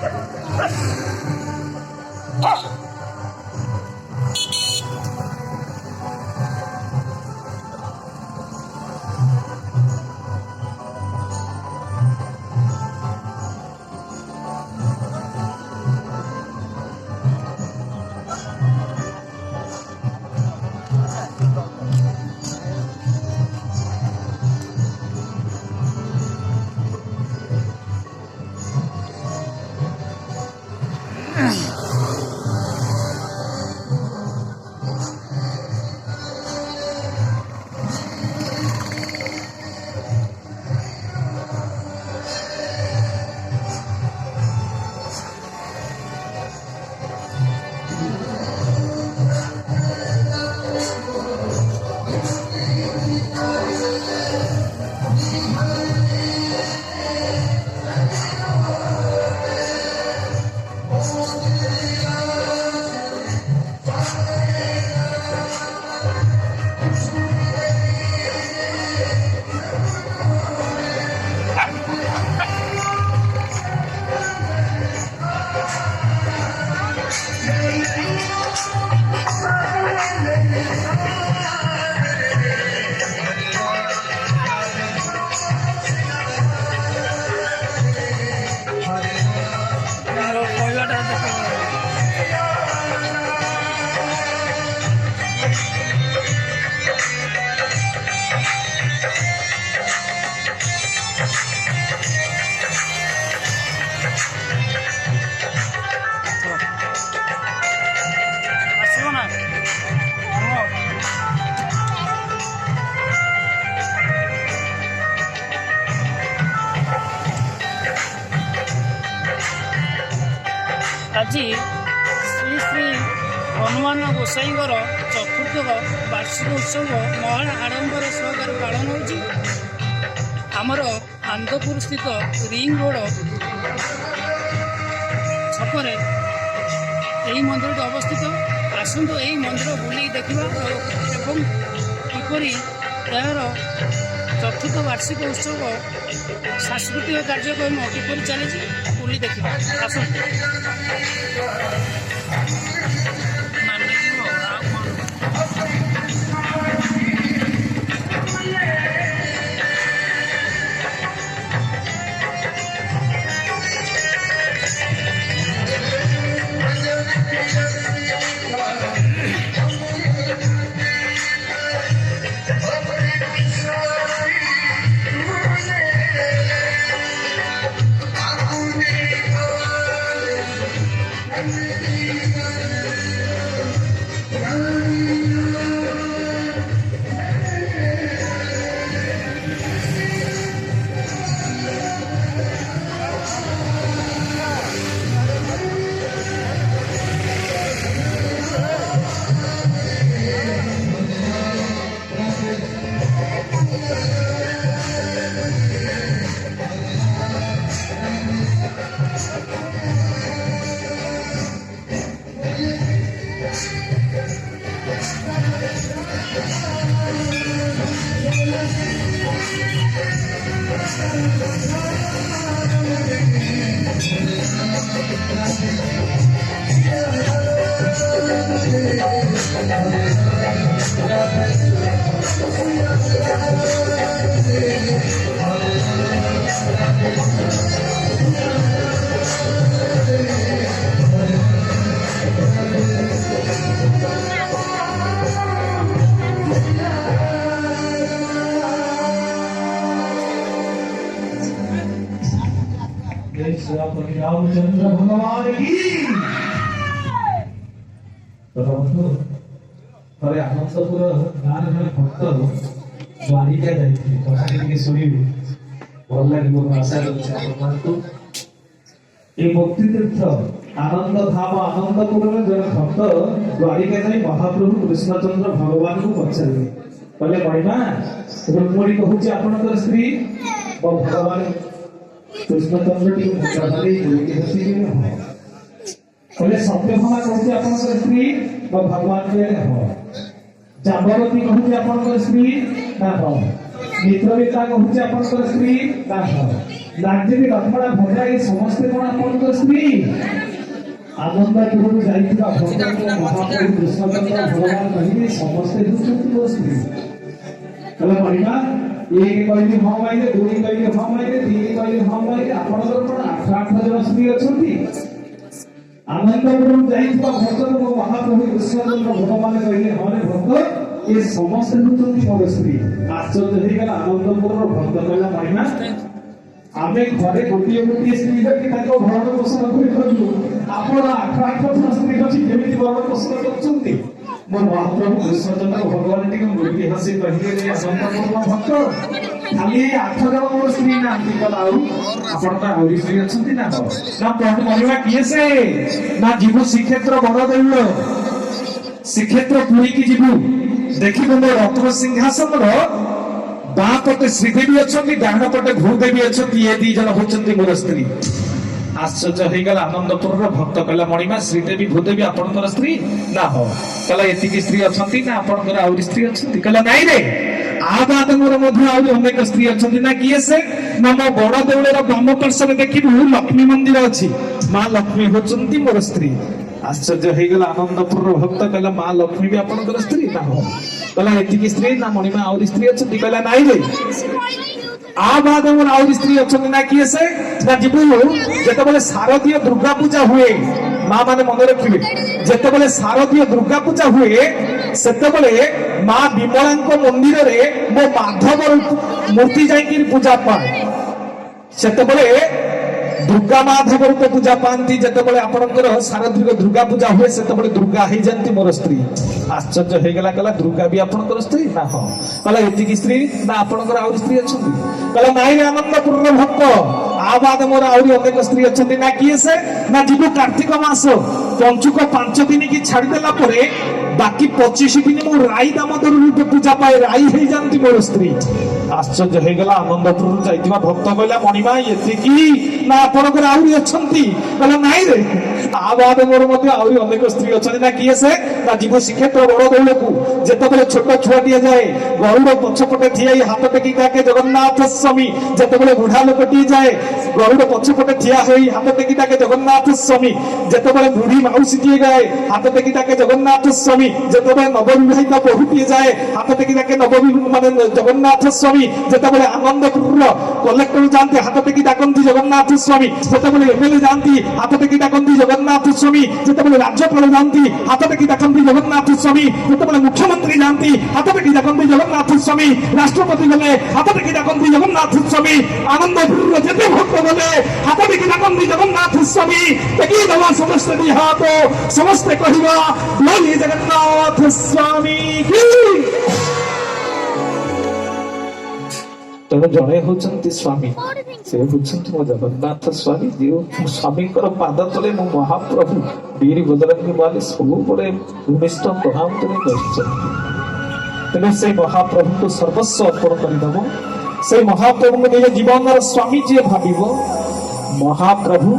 आज श्री श्री हनुमान गोसाईंर चतुर्थ वार्षिक उत्सव महान आडंबर सहकार पालन होगी। आमर आनंदपुर स्थित रिंग रोड छकरे यही मंदिर अवस्थित। आसतु यही मंदिर बुले देखा एवं किपरि यार चतुर्थ वार्षिक उत्सव सांस्कृतिक कार्यक्रम किपरि चली बुली देखा। आसतु रामचंद्र भगवान की थे आनंदपुर गाँव जन भक्त द्वारिका जाइए शुणी भल लगे आशा ये मुक्ति तीर्थ आनंद धाम आनंदपुर जन भक्त द्वारिका जाए महाप्रभु कृष्णचंद्र भगवान को पचारे कहले महिमा रुक्मणी कहूँ आपंकर स्त्री भगवान कृष्णचंद्र सत्यभामा कहूँ आप स्त्री भगवान जाम्बवती कहूँ आप स्त्री मित्रविता कहूँ आप स्त्री ରାଜନୀ ଲକ୍ଷ୍ମଣ ଭଜା ଏ ସମସ୍ତେ କଣ ଆପଣଙ୍କ ସ୍ତ୍ରୀ? ଆନନ୍ଦପୁରରୁ ଯାଇଥିବା ଭଗବାନ ମହାପ୍ରଭୁ କୃଷ୍ଣଚନ୍ଦ୍ର ଭଗବାନ କହିଲେ ସମସ୍ତେ ହେଉଛନ୍ତି ମୋ ସ୍ତ୍ରୀ। କହିଲେ ମଣିମା, ଏକ କହିଲେ ହଁ ମାଇଲେ, ଦୁଇ କହିଲେ ହଁ ମାଇଲେ, ତିନି କହିଲେ ହଁ ମାଇଲେ, ଆପଣଙ୍କର କଣ 8 ଜଣ ସ୍ତ୍ରୀ ଅଛନ୍ତି? ଆନନ୍ଦପୁରରୁ ଯାଇଥିବା ଭକ୍ତକୁ ମୋ ମହାପ୍ରଭୁ କୃଷ୍ଣଚନ୍ଦ୍ର ଭଗବାନ କହିଲେ ହଁ ରେ ଭକ୍ତ, ଏ ସମସ୍ତେ ହେଉଛନ୍ତି ମୋର ସ୍ତ୍ରୀ। ଆଶ୍ଚର୍ଯ୍ୟ ହେଇଗଲା ଆନନ୍ଦପୁରର ଭକ୍ତ। କହିଲା ମଣିମା, ଆମେ ଘରେ ଗୋଟିଏ ଗୋଟିଏ ସ୍ତ୍ରୀ ରଖି ତାଙ୍କ ଭରଣ ପୋଷଣ କରିପାରୁଛୁ, ଆପଣ 8 ଜଣ ସ୍ତ୍ରୀ ରଖି କେମିତି ଭରଣ ପୋଷଣ କରୁଛନ୍ତି? ମୋ ମହାପ୍ରଭୁ କୃଷ୍ଣଚନ୍ଦ୍ର ଭଗବାନ ଟିକେ ମୃତ୍ୟୁ ହସି କହିଲେ ଆନନ୍ଦପୁରର ଭକ୍ତ, ଖାଲି 8 ଜଣ ମୋର ସ୍ତ୍ରୀ ନାହାନ୍ତି। କହିଲା ଆଉ ଆପଣଙ୍କର ଆହୁରି ସ୍ତ୍ରୀ ଅଛନ୍ତି ନା? ନା ପଟ ମରିବା କିଏ ସେ? ନା ଯିବୁ ଶ୍ରୀକ୍ଷେତ୍ର ବଡ ଦେଉଳ, ଶ୍ରୀକ୍ଷେତ୍ର ପୁରୀକି ଯିବୁ, ଦେଖିବୁ ମୋ ରତ୍ନ ସିଂହାସନର ବାଁ ପଟେ ଶ୍ରୀଦେବୀ ଅଛନ୍ତି, ଡାହାଣ ପଟେ ଭୂଦେବୀ ଅଛନ୍ତି, ଏ 2 ଜଣ ହଉଛନ୍ତି ମୋର ସ୍ତ୍ରୀ। ଆଶ୍ଚର୍ଯ୍ୟ ହେଇଗଲା ଆନନ୍ଦପୁରର ଭକ୍ତ। କହିଲା ମଣିମା, ଶ୍ରୀଦେବୀ ଭୂଦେବୀ ଆପଣଙ୍କର ସ୍ତ୍ରୀ? ନା ହଁ। କହିଲା ଏତିକି ସ୍ତ୍ରୀ ଅଛନ୍ତି ନା ଆପଣଙ୍କର ଆହୁରି ସ୍ତ୍ରୀ ଅଛନ୍ତି? କହିଲା ନାଇଁ ରେ, ଆ ବାଦ ମୋର ମଧ୍ୟ ଆହୁରି ଅନେକ ସ୍ତ୍ରୀ ଅଛନ୍ତି। ନା କିଏ ସେ? ନା ମୋ ବଡ ଦେଉଳର ବାମ ପାର୍ଶ୍ୱରେ ଦେଖିବୁ ଲକ୍ଷ୍ମୀ ମନ୍ଦିର ଅଛି, ମା ଲକ୍ଷ୍ମୀ ହଉଛନ୍ତି ମୋର ସ୍ତ୍ରୀ। ଆଶ୍ଚର୍ଯ୍ୟ ହେଇଗଲା ଆନନ୍ଦପୁରର ଭକ୍ତ। କହିଲା ମା ଲକ୍ଷ୍ମୀ ବି ଆପଣଙ୍କର ସ୍ତ୍ରୀ? ନା ହଁ। କହିଲା ଏତିକି ସ୍ତ୍ରୀ ନା ମଣିମା ଆହୁରି ସ୍ତ୍ରୀ ଅଛନ୍ତି? କହିଲା ନାଇଁ ରେ, ଆ ବାଦ ମୋର ଆହୁରି ସ୍ତ୍ରୀ ଅଛନ୍ତି। ନା କିଏ ସେ? ନା ଯିବୁ ଯେତେବେଳେ ଶାରଦୀୟ ଦୁର୍ଗା ପୂଜା ହୁଏ, ମା ମାନେ ମନେ ରଖିବେ, ଯେତେବେଳେ ଶାରଦୀୟ ଦୁର୍ଗା ପୂଜା ହୁଏ ସେତେବେଳେ ମା ବିମଳାଙ୍କ ମନ୍ଦିରରେ ମୋ ମାଧବ ମୂର୍ତ୍ତି ଯାଇକି ପୂଜା ପାଏ। ସେତେବେଳେ ଦୁର୍ଗା ମାଧବ ରୂପେ ପୂଜା ପାଆନ୍ତି। ଯେତେବେଳେ ଆପଣଙ୍କର ଶାରଦୀୟ ଦୁର୍ଗା ପୂଜା ହୁଏ ସେତେବେଳେ ଦୁର୍ଗା ହେଇଯାନ୍ତି ମୋର ସ୍ତ୍ରୀ। ଆଶ୍ଚର୍ଯ୍ୟ ହେଇଗଲା। କହିଲା ଦୁର୍ଗା ବି ଆପଣଙ୍କର ସ୍ତ୍ରୀ? ନା ହଁ। କହିଲା ଏତିକି ସ୍ତ୍ରୀ ନା ଆପଣଙ୍କର ଆହୁରି ସ୍ତ୍ରୀ ଅଛନ୍ତି? କହିଲା ନାଇଁ ଆନନ୍ଦପୁରର ଭକ୍ତ, ଆ ବାଦ ମୋର ଆହୁରି ଅନେକ ସ୍ତ୍ରୀ ଅଛନ୍ତି। ନା କିଏ ସେ? ନା ଯିବୁ କାର୍ତ୍ତିକ ମାସ ପଞ୍ଚୁକ 5 ଦିନ କି ଛାଡିଦେଲା ପରେ ବାକି 25 ଦିନ ମୁଁ ରାଇ ଦାମୋଦର ରୂପେ ପୂଜା ପାଏ, ରାଇ ହେଇଯାନ୍ତି ମୋର ସ୍ତ୍ରୀ। ଆଶ୍ଚର୍ଯ୍ୟ ହେଇଗଲା ଆନନ୍ଦପୁରରୁ ଯାଇଥିବା ଭକ୍ତ। କହିଲା ମଣିମା ଏତିକି ନା ଆପଣଙ୍କର ଆହୁରି ଅଛନ୍ତି? କହିଲା ନାଇଁ ରେ, ଆ ବାଦ ମୋର ମଧ୍ୟ ଆହୁରି ଅନେକ ସ୍ତ୍ରୀ ଅଛନ୍ତି। ନା କିଏ ସେ? ନା ଯିବୁ ଶ୍ରୀକ୍ଷେତ୍ର ବଡ ଦେଉଳକୁ, ଯେତେବେଳେ ଛୋଟ ଛୁଆ ଦିଆଯାଏ ଗରୁଡ ପଛପଟେ ଠିଆ ହେଇ ହାତ ଟେକି ଡାକେ ଜଗନ୍ନାଥ ସ୍ୱାମୀ, ଯେତେବେଳେ ବୁଢା ଲୋକଟିଏ ଯାଏ ଗରୁଡ ପଛପଟେ ଠିଆ ହୋଇ ହାତ ଟେକି ଡାକେ ଜଗନ୍ନାଥ ସ୍ୱାମୀ, ଯେତେବେଳେ ବୁଢୀ ମାଉସୀଟିଏ ଗାଏ ହାତ ଟେକି ଡାକେ ଜଗନ୍ନାଥ ସ୍ୱାମୀ, ଯେତେବେଳେ ନବବିବାହିତା ବହୁଟିଏ ଯାଏ ହାତ ଟେକି ଡାକେ ମାନେ ଜଗନ୍ନାଥ ସ୍ୱାମୀ, ଯେତେବେଳେ ଆନନ୍ଦପୁରର କଲେକ୍ଟର ଯାଆନ୍ତି ହାତ ଟେକି ଡାକନ୍ତି ଜଗନ୍ନାଥ ସ୍ୱାମୀ, ଯେତେବେଳେ ଏମଏଲଏ ଯାଆନ୍ତି ହାତ ଟେକି ଡାକନ୍ତି ଜଗନ୍ନାଥ ସ୍ୱାମୀ, ଯେତେବେଳେ ରାଜ୍ୟପାଳ ଯାଆନ୍ତି ହାତ ଟେକି ଡାକନ୍ତି ଜଗନ୍ନାଥ ସ୍ୱାମୀ, ଯେତେବେଳେ ମୁଖ୍ୟମନ୍ତ୍ରୀ ଯାଆନ୍ତି ହାତ ଟେକି ଡାକନ୍ତି ଜଗନ୍ନାଥ ସ୍ୱାମୀ, ରାଷ୍ଟ୍ରପତି ଗଲେ ହାତ ଟେକି ଡାକନ୍ତି ଜଗନ୍ନାଥ ସ୍ୱାମୀ, ଆନନ୍ଦପୁରର ଯେତେ ଭକ୍ତ ଗଲେ ହାତ ଟେକି ଡାକନ୍ତି ଜଗନ୍ନାଥ ସ୍ୱାମୀ। ଟେକି ଦେବା ସମସ୍ତେ ଦି ହାତ, ସମସ୍ତେ କହିବା ବୋଲି ଜଗନ୍ନାଥ ସ୍ୱାମୀ କି। ତେଣୁ ଜଣେ ହଉଛନ୍ତି ସ୍ୱାମୀ, ସେ ହଉଛନ୍ତି ମୋ ଜଗନ୍ନାଥ ସ୍ୱାମୀ। ଯେଉଁ ସ୍ୱାମୀଙ୍କର ପାଦ ତଳେ ମୁଁ ମହାପ୍ରଭୁ ବୀର ବଜରଙ୍ଗୀ ବାଲି ସବୁବେଳେ ଭୂମିଷ୍ଠ ପ୍ରଣାମ କରି ବସିଛନ୍ତି। ତେଣୁ ସେ ମହାପ୍ରଭୁଙ୍କୁ ସର୍ବସ୍ୱ ଅର୍ପଣ କରିଦେବ। ସେ ମହାପ୍ରଭୁଙ୍କୁ ନିଜ ଜୀବନର ସ୍ୱାମୀ ଯିଏ ଭାବିବ, ମହାପ୍ରଭୁ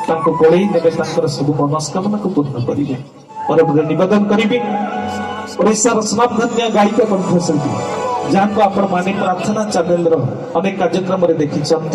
ତାଙ୍କୁ କୋଳେଇ ନେବେ, ତାଙ୍କର ସବୁ ମନସ୍କାମନାକୁ ପୂର୍ଣ୍ଣ କରିବେ। ପରେ ନିବେଦନ କରିବି ଓଡ଼ିଶାର ସ୍ୱନାମଧନ୍ୟ ଗାୟିକା କଣ୍ଠଶିଳ୍ପୀ, ଯାହାକୁ ଆପଣମାନେ ପ୍ରାର୍ଥନା ଚ୍ୟାନେଲର ଅନେକ କାର୍ଯ୍ୟକ୍ରମରେ ଦେଖିଛନ୍ତି।